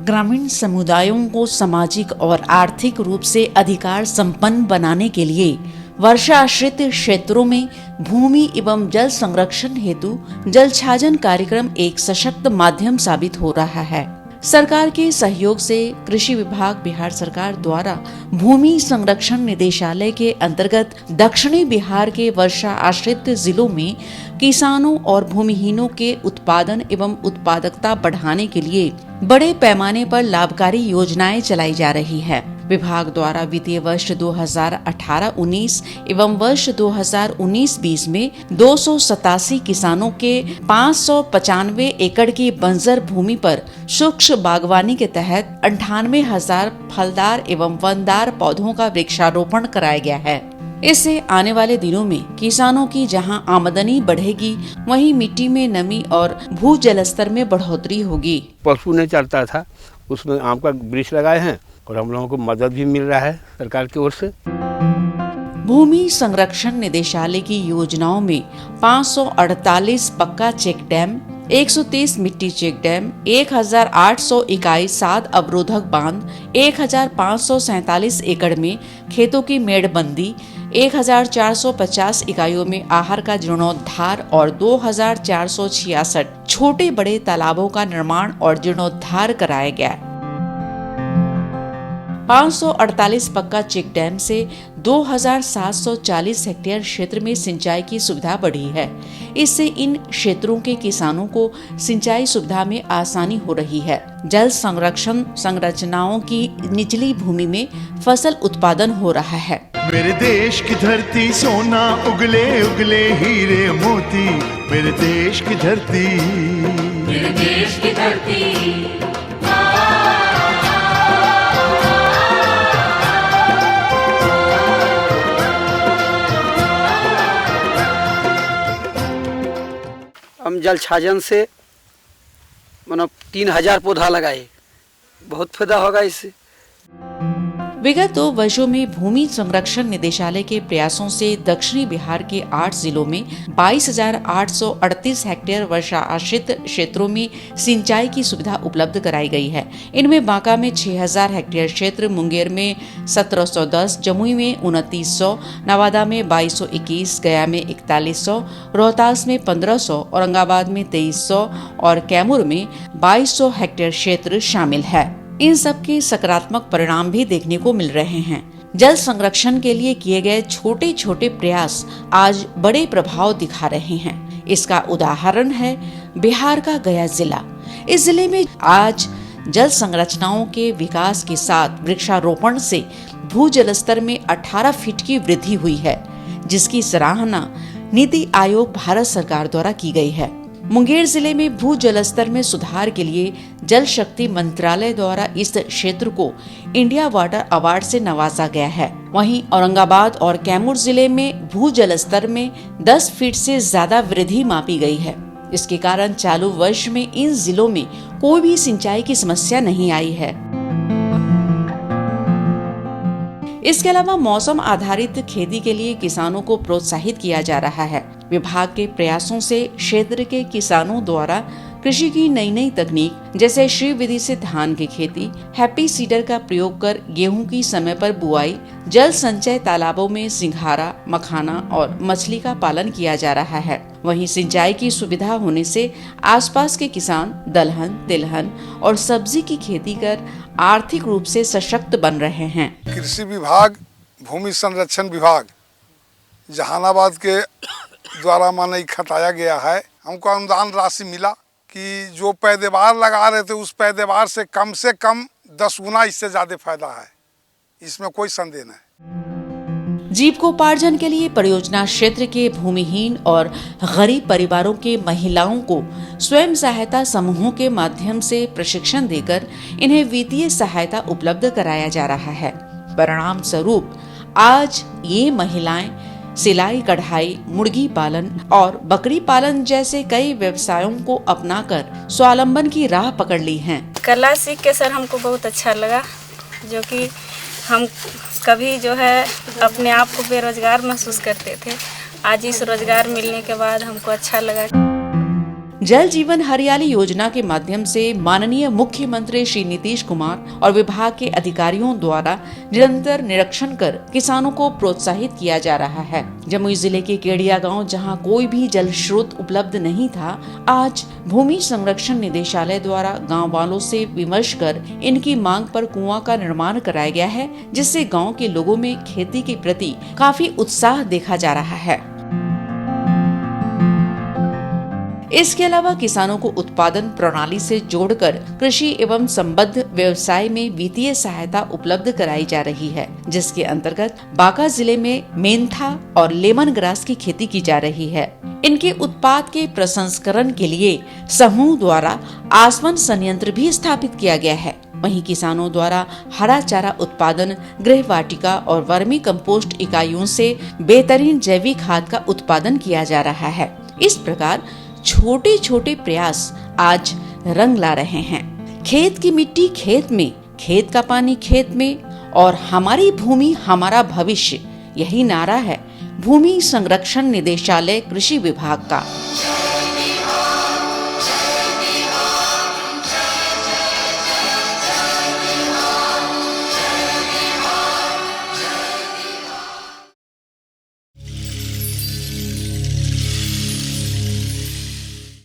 ग्रामीण समुदायों को सामाजिक और आर्थिक रूप से अधिकार संपन्न बनाने के लिए वर्षा आश्रित क्षेत्रों में भूमि एवं जल संरक्षण हेतु जल छाजन कार्यक्रम एक सशक्त माध्यम साबित हो रहा है। सरकार के सहयोग से कृषि विभाग बिहार सरकार द्वारा भूमि संरक्षण निदेशालय के अंतर्गत दक्षिणी बिहार के वर्षा आश्रित जिलों में किसानों और भूमिहीनों के उत्पादन एवं उत्पादकता बढ़ाने के लिए बड़े पैमाने पर लाभकारी योजनाएं चलाई जा रही है। विभाग द्वारा वित्तीय वर्ष 2018-19 एवं वर्ष 2019-20 में 287 किसानों के 595 एकड़ की बंजर भूमि पर सूक्ष्म बागवानी के तहत 98,000 फलदार एवं वनदार पौधों का वृक्षारोपण कराया गया है। इससे आने वाले दिनों में किसानों की जहां आमदनी बढ़ेगी, वहीं मिट्टी में नमी और भू जल स्तर में बढ़ोतरी होगी। पशु नहीं चलता था, उसमें आम का वृक्ष लगाए हैं और हम लोगों को मदद भी मिल रहा है सरकार की ओर से। भूमि संरक्षण निदेशालय की योजनाओं में 548 पक्का चेक डैम, 130 मिट्टी चेक डैम, 1800 इकाई 7 अवरोधक बांध, 1547 एकड़ में खेतों की मेड़बंदी, 1450 इकाइयों में आहर का जीर्णोद्धार और 2466 छोटे बड़े तालाबों का निर्माण और जीर्णोद्धार कराया गया। 548 पक्का चेक डैम से 2740 हेक्टेयर क्षेत्र में सिंचाई की सुविधा बढ़ी है। इससे इन क्षेत्रों के किसानों को सिंचाई सुविधा में आसानी हो रही है। जल संरक्षण संरचनाओं की निचली भूमि में फसल उत्पादन हो रहा है। मेरे देश की धरती सोना उगले उगले हीरे मोती, मेरे देश की धरती, मेरे देश की धरती। हम जल छाजन से 3000 पौधा लगाए, बहुत फायदा होगा इससे। विगत 2 वर्षों में भूमि संरक्षण निदेशालय के प्रयासों से दक्षिणी बिहार के 8 जिलों में 22,838 हेक्टेयर वर्षा आश्रित क्षेत्रों में सिंचाई की सुविधा उपलब्ध कराई गई है। इनमें बांका में 6,000 हेक्टेयर क्षेत्र, मुंगेर में 1,710, जमुई में 2,900, नवादा में 2,221, गया में 4,100, रोहतास में 1,500, औरंगाबाद में 2,300 और कैमूर में 2,200 हेक्टेयर क्षेत्र शामिल है। इन सब के सकारात्मक परिणाम भी देखने को मिल रहे हैं। जल संरक्षण के लिए किए गए छोटे छोटे प्रयास आज बड़े प्रभाव दिखा रहे हैं। इसका उदाहरण है बिहार का गया जिला। इस जिले में आज जल संरचनाओं के विकास के साथ वृक्षारोपण से भू जल स्तर में 18 फीट की वृद्धि हुई है, जिसकी सराहना नीति आयोग भारत सरकार द्वारा की गई है। मुंगेर जिले में भू जल स्तर में सुधार के लिए जल शक्ति मंत्रालय द्वारा इस क्षेत्र को इंडिया वाटर अवार्ड से नवाजा गया है। वहीं औरंगाबाद और कैमूर जिले में भू जल स्तर में 10 फीट से ज्यादा वृद्धि मापी गई है। इसके कारण चालू वर्ष में इन जिलों में कोई भी सिंचाई की समस्या नहीं आई है। इसके अलावा मौसम आधारित खेती के लिए किसानों को प्रोत्साहित किया जा रहा है। विभाग के प्रयासों से क्षेत्र के किसानों द्वारा कृषि की नई नई तकनीक जैसे श्री विधि से धान की खेती, हैप्पी सीडर का प्रयोग कर गेहूं की समय पर बुआई, जल संचय तालाबों में सिंघारा, मखाना और मछली का पालन किया जा रहा है। वहीं सिंचाई की सुविधा होने से आसपास के किसान दलहन, तिलहन और सब्जी की खेती कर आर्थिक रूप से सशक्त बन रहे हैं। कृषि विभाग, भूमि संरक्षण विभाग जहानाबाद के द्वारा माने इकट्ठाया गया है। हमको अनुदान राशि मिला कि जो पैदावार लगा रहे थे उस पैदावार से कम 10 गुना इससे ज्यादा फायदा है, इसमें कोई संदेह नहीं। जीविकोपार्जन के लिए परियोजना क्षेत्र के भूमिहीन और गरीब परिवारों के महिलाओं को स्वयं सहायता समूहों के माध्यम से प्रशिक्षण देकर इन्हें वित्तीय सहायता उपलब्ध कराया जा रहा है। परिणाम स्वरूप आज ये महिलाएं सिलाई, कढ़ाई, मुर्गी पालन और बकरी पालन जैसे कई व्यवसायों को अपनाकर स्वावलंबन की राह पकड़ ली हैं। कला सीख के सर हमको बहुत अच्छा लगा, जो कि हम कभी जो है अपने आप को बेरोजगार महसूस करते थे। आज इस रोजगार मिलने के बाद हमको अच्छा लगा। जल जीवन हरियाली योजना के माध्यम से माननीय मुख्यमंत्री श्री नीतीश कुमार और विभाग के अधिकारियों द्वारा निरंतर निरीक्षण कर किसानों को प्रोत्साहित किया जा रहा है। जमुई जिले के केडिया गांव, जहां कोई भी जल स्रोत उपलब्ध नहीं था, आज भूमि संरक्षण निदेशालय द्वारा गांव वालों से विमर्श कर इनकी मांग पर कुआं का निर्माण कराया गया है, जिससे गांव के लोगों में खेती के प्रति काफी उत्साह देखा जा रहा है। इसके अलावा किसानों को उत्पादन प्रणाली से जोड़कर कृषि एवं संबद्ध व्यवसाय में वित्तीय सहायता उपलब्ध कराई जा रही है, जिसके अंतर्गत बांका जिले में मेंथा और लेमन ग्रास की खेती की जा रही है। इनके उत्पाद के प्रसंस्करण के लिए समूह द्वारा आसवन संयंत्र भी स्थापित किया गया है। वहीं किसानों द्वारा हरा चारा उत्पादन, गृह वाटिका और वर्मी कंपोस्ट इकाइयों से बेहतरीन जैविक खाद का उत्पादन किया जा रहा है। इस प्रकार छोटे छोटे प्रयास आज रंग ला रहे हैं। खेत की मिट्टी खेत में, खेत का पानी खेत में और हमारी भूमि हमारा भविष्य, यही नारा है भूमि संरक्षण निदेशालय कृषि विभाग का।